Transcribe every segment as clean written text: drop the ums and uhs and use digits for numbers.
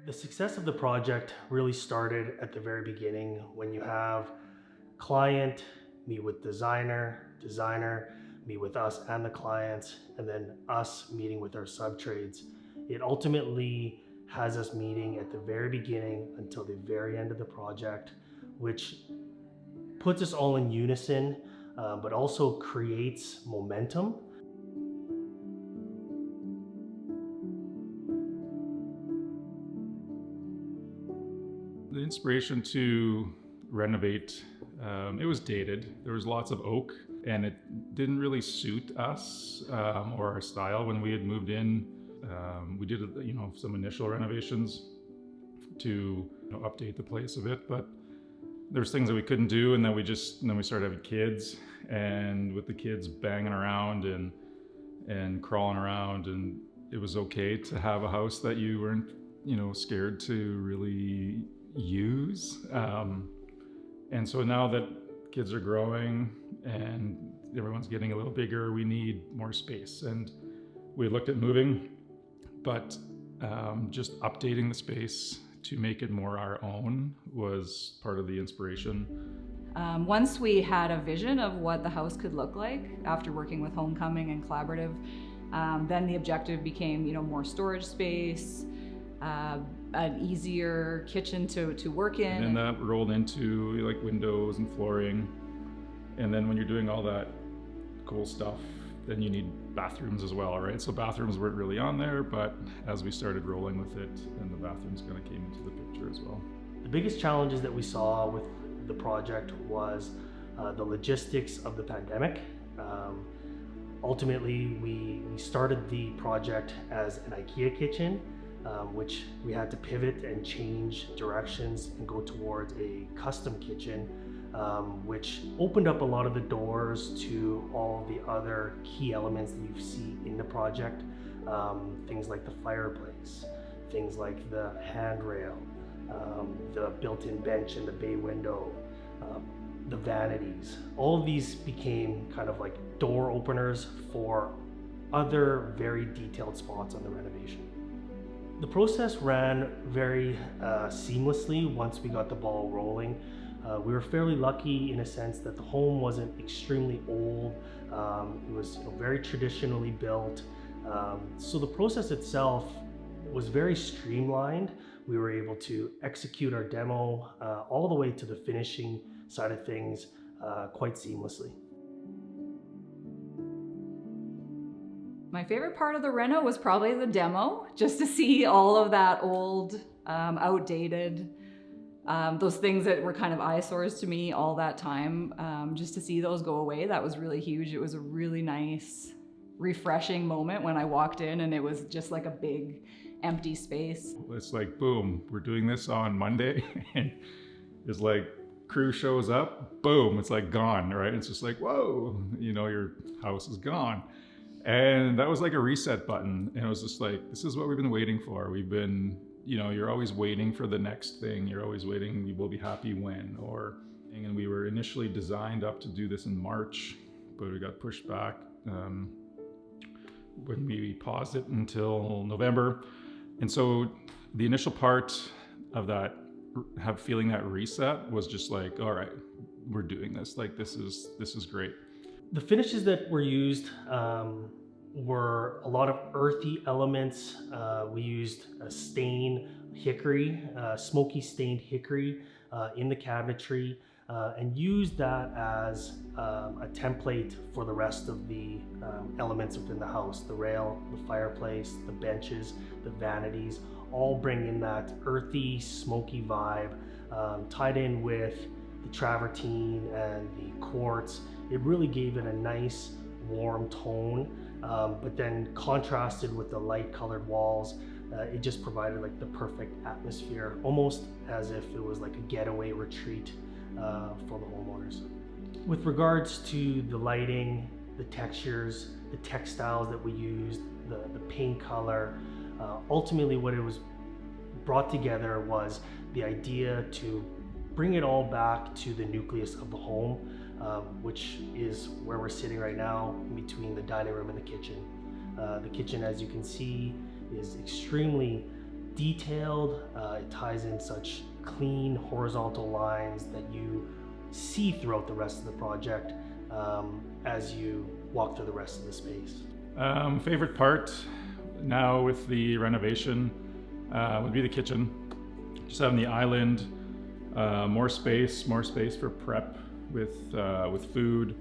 The success of the project really started at the very beginning when you have client meet with designer meet with us and the clients, and then us meeting with our sub-trades. It ultimately has us meeting at the very beginning until the very end of the project, which puts us all in unison, but also creates momentum. The inspiration to renovate, it was dated. There was lots of oak, and it didn't really suit us or our style when we had moved in. We did, some initial renovations to update the place a bit, but there's things that we couldn't do, and then we started having kids, and with the kids banging around and crawling around, and it was okay to have a house that you weren't scared to really use. And so now that kids are growing and everyone's getting a little bigger, we need more space. And we looked at moving, but just updating the space to make it more our own was part of the inspiration. Once we had a vision of what the house could look like after working with Homecoming and Collaborative, then the objective became, more storage space, an easier kitchen to work in. And then that rolled into like windows and flooring. And then when you're doing all that cool stuff, then you need bathrooms as well, right? So bathrooms weren't really on there, but as we started rolling with it, then the bathrooms kind of came into the picture as well. The biggest challenges that we saw with the project was the logistics of the pandemic. Ultimately, we started the project as an IKEA kitchen, which we had to pivot and change directions and go towards a custom kitchen, which opened up a lot of the doors to all the other key elements that you see in the project. Things like the fireplace, things like the handrail, the built-in bench and the bay window, the vanities. All of these became kind of like door openers for other very detailed spots on the renovation. The process ran very seamlessly once we got the ball rolling. We were fairly lucky in a sense that the home wasn't extremely old. It was very traditionally built. So the process itself was very streamlined. We were able to execute our demo all the way to the finishing side of things quite seamlessly. My favorite part of the reno was probably the demo, just to see all of that old, outdated, those things that were kind of eyesores to me all that time, just to see those go away, that was really huge. It was a really nice, refreshing moment when I walked in and it was just like a big empty space. It's like, boom, we're doing this on Monday, and it's like crew shows up, boom, it's like gone, right? It's just like, whoa, your house is gone. And that was like a reset button. And it was just like, this is what we've been waiting for. We've been, you're always waiting for the next thing. You're always waiting, we will be happy when, and we were initially designed up to do this in March, but we got pushed back when we paused it until November. And so the initial part of that, feeling that reset was just like, all right, we're doing this. Like, this is great. The finishes that were used were a lot of earthy elements. We used a smoky stained hickory in the cabinetry, and used that as a template for the rest of the elements within the house. The rail, the fireplace, the benches, the vanities, all bring in that earthy, smoky vibe, tied in with the travertine and the quartz. It really gave it a nice warm tone, but then contrasted with the light colored walls, it just provided like the perfect atmosphere, almost as if it was like a getaway retreat for the homeowners. With regards to the lighting, the textures, the textiles that we used, the paint color, ultimately what it was brought together was the idea to bring it all back to the nucleus of the home, which is where we're sitting right now, between the dining room and the kitchen. The kitchen, as you can see, is extremely detailed. It ties in such clean horizontal lines that you see throughout the rest of the project as you walk through the rest of the space. Favorite part now with the renovation would be the kitchen. Just having the island, more space for prep with food,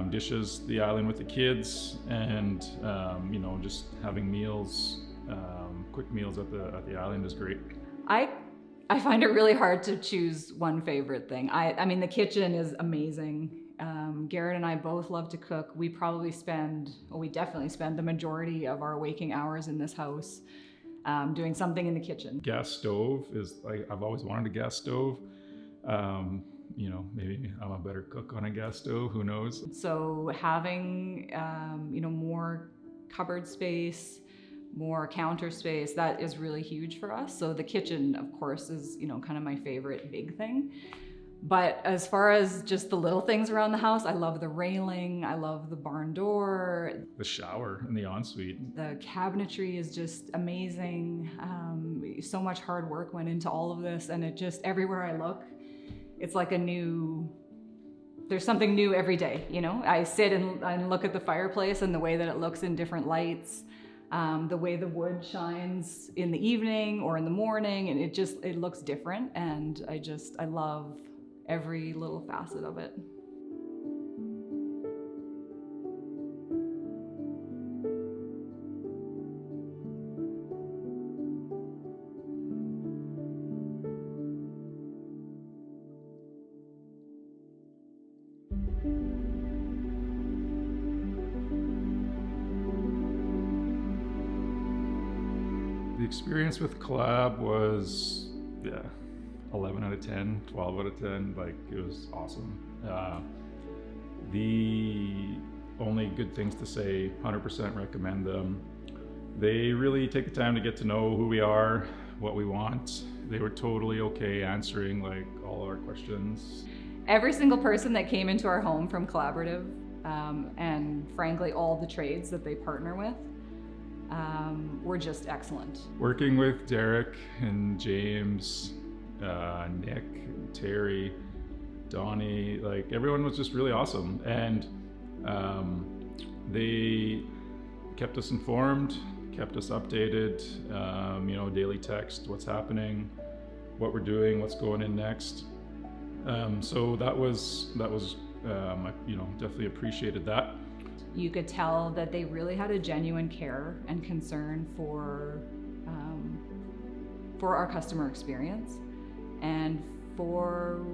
dishes, the island with the kids, and just having meals, quick meals at the island is great. I find it really hard to choose one favorite thing. I mean, the kitchen is amazing. Garret and I both love to cook. We definitely spend the majority of our waking hours in this house doing something in the kitchen. Gas stove is I've always wanted a gas stove. Maybe I'm a better cook on a gas stove, who knows? So having, more cupboard space, more counter space, that is really huge for us. So the kitchen, of course, is, kind of my favorite big thing. But as far as just the little things around the house, I love the railing, I love the barn door. The shower in the ensuite. The cabinetry is just amazing. So much hard work went into all of this, and it just, everywhere I look, it's like there's something new every day, I sit and look at the fireplace and the way that it looks in different lights, the way the wood shines in the evening or in the morning, and it looks different, and I love every little facet of it. The experience with Collab was 11 out of 10, 12 out of 10, it was awesome. The only good things to say, 100% recommend them. They really take the time to get to know who we are, what we want. They were totally okay answering all our questions. Every single person that came into our home from Collaborative, and frankly all the trades that they partner with, were just excellent. Working with Derek and James, Nick, Terry, Donnie, everyone was just really awesome, and they kept us informed, kept us updated, daily text, what's happening, what we're doing, what's going in next. So that was I definitely appreciated that. You could tell that they really had a genuine care and concern for our customer experience, and for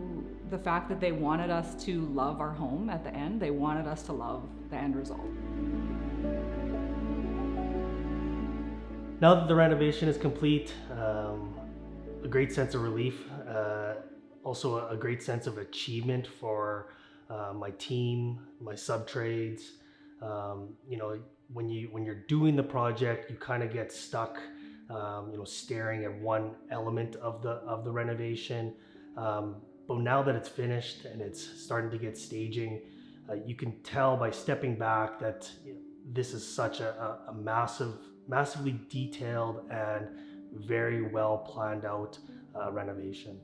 the fact that they wanted us to love our home at the end. They wanted us to love the end result. Now that the renovation is complete, a great sense of relief, also a great sense of achievement for my team, my sub-trades. When you're doing the project, you kind of get stuck staring at one element of the renovation. But now that it's finished and it's starting to get staging, you can tell by stepping back that this is such a massively detailed and very well planned out renovation.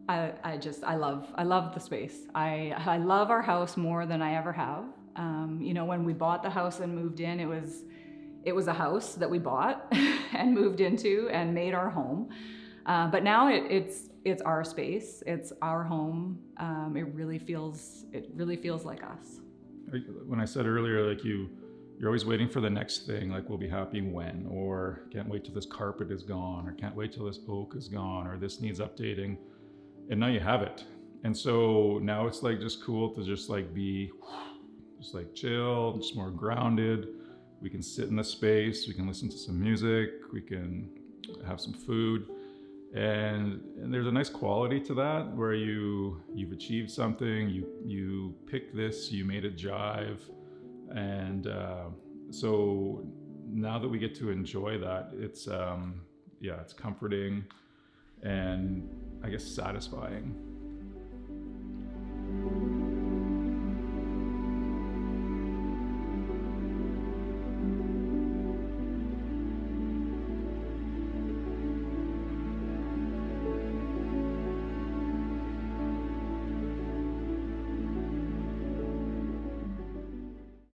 I love the space. I love our house more than I ever have. When we bought the house and moved in, it was a house that we bought and moved into and made our home. But now it's our space. It's our home. It really feels like us. When I said earlier, you're always waiting for the next thing, we'll be happy when, or can't wait till this carpet is gone, or can't wait till this oak is gone, or this needs updating. And now you have it. And so now it's just cool to just be just chill, just more grounded. We can sit in the space, we can listen to some music, we can have some food. And there's a nice quality to that where you've achieved something, you picked this, you made it jive. And so now that we get to enjoy that, it's comforting and I guess satisfying.